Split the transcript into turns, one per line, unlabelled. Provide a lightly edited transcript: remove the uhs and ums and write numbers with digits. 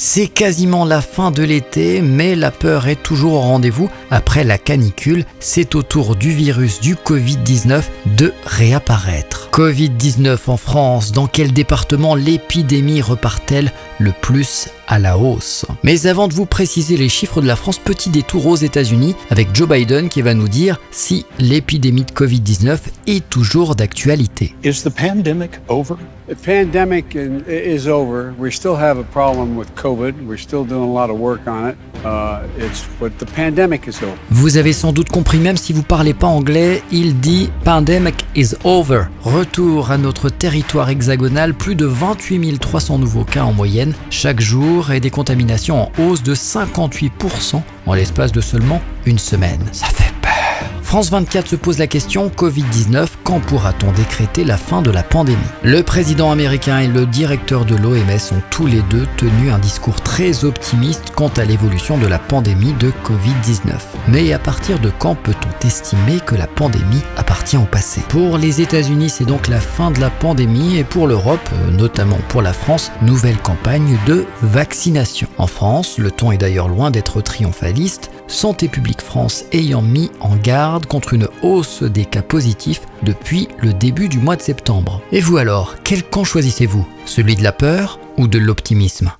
C'est quasiment la fin de l'été, mais la peur est toujours au rendez-vous. Après la canicule, c'est au tour du virus du Covid-19 de réapparaître. Covid-19 en France, dans quel département l'épidémie repart-elle le plus à la hausse? Mais avant de vous préciser les chiffres de la France, petit détour aux États-Unis avec Joe Biden qui va nous dire si l'épidémie de Covid-19 est toujours d'actualité.
Is the pandemic over?
The pandemic is over. We still have a problem with COVID. We're still doing a lot of work on it. But the pandemic is over.
Vous avez sans doute compris, même si vous parlez pas anglais, il dit « Pandemic is over ». Retour à notre territoire hexagonal, plus de 28 300 nouveaux cas en moyenne chaque jour et des contaminations en hausse de 58% en l'espace de seulement une semaine. Ça fait peur. France 24 se pose la question, Covid-19, quand pourra-t-on décréter la fin de la pandémie? Le président américain et le directeur de l'OMS ont tous les deux tenu un discours très optimiste quant à l'évolution de la pandémie de Covid-19. Mais à partir de quand peut-on estimer que la pandémie appartient au passé? Pour les États-Unis, c'est donc la fin de la pandémie et pour l'Europe, notamment pour la France, nouvelle campagne de vaccination. En France, le ton est d'ailleurs loin d'être triomphaliste, Santé publique France ayant mis en garde contre une hausse des cas positifs depuis le début du mois de septembre. Et vous alors, quel camp choisissez-vous? Celui de la peur ou de l'optimisme?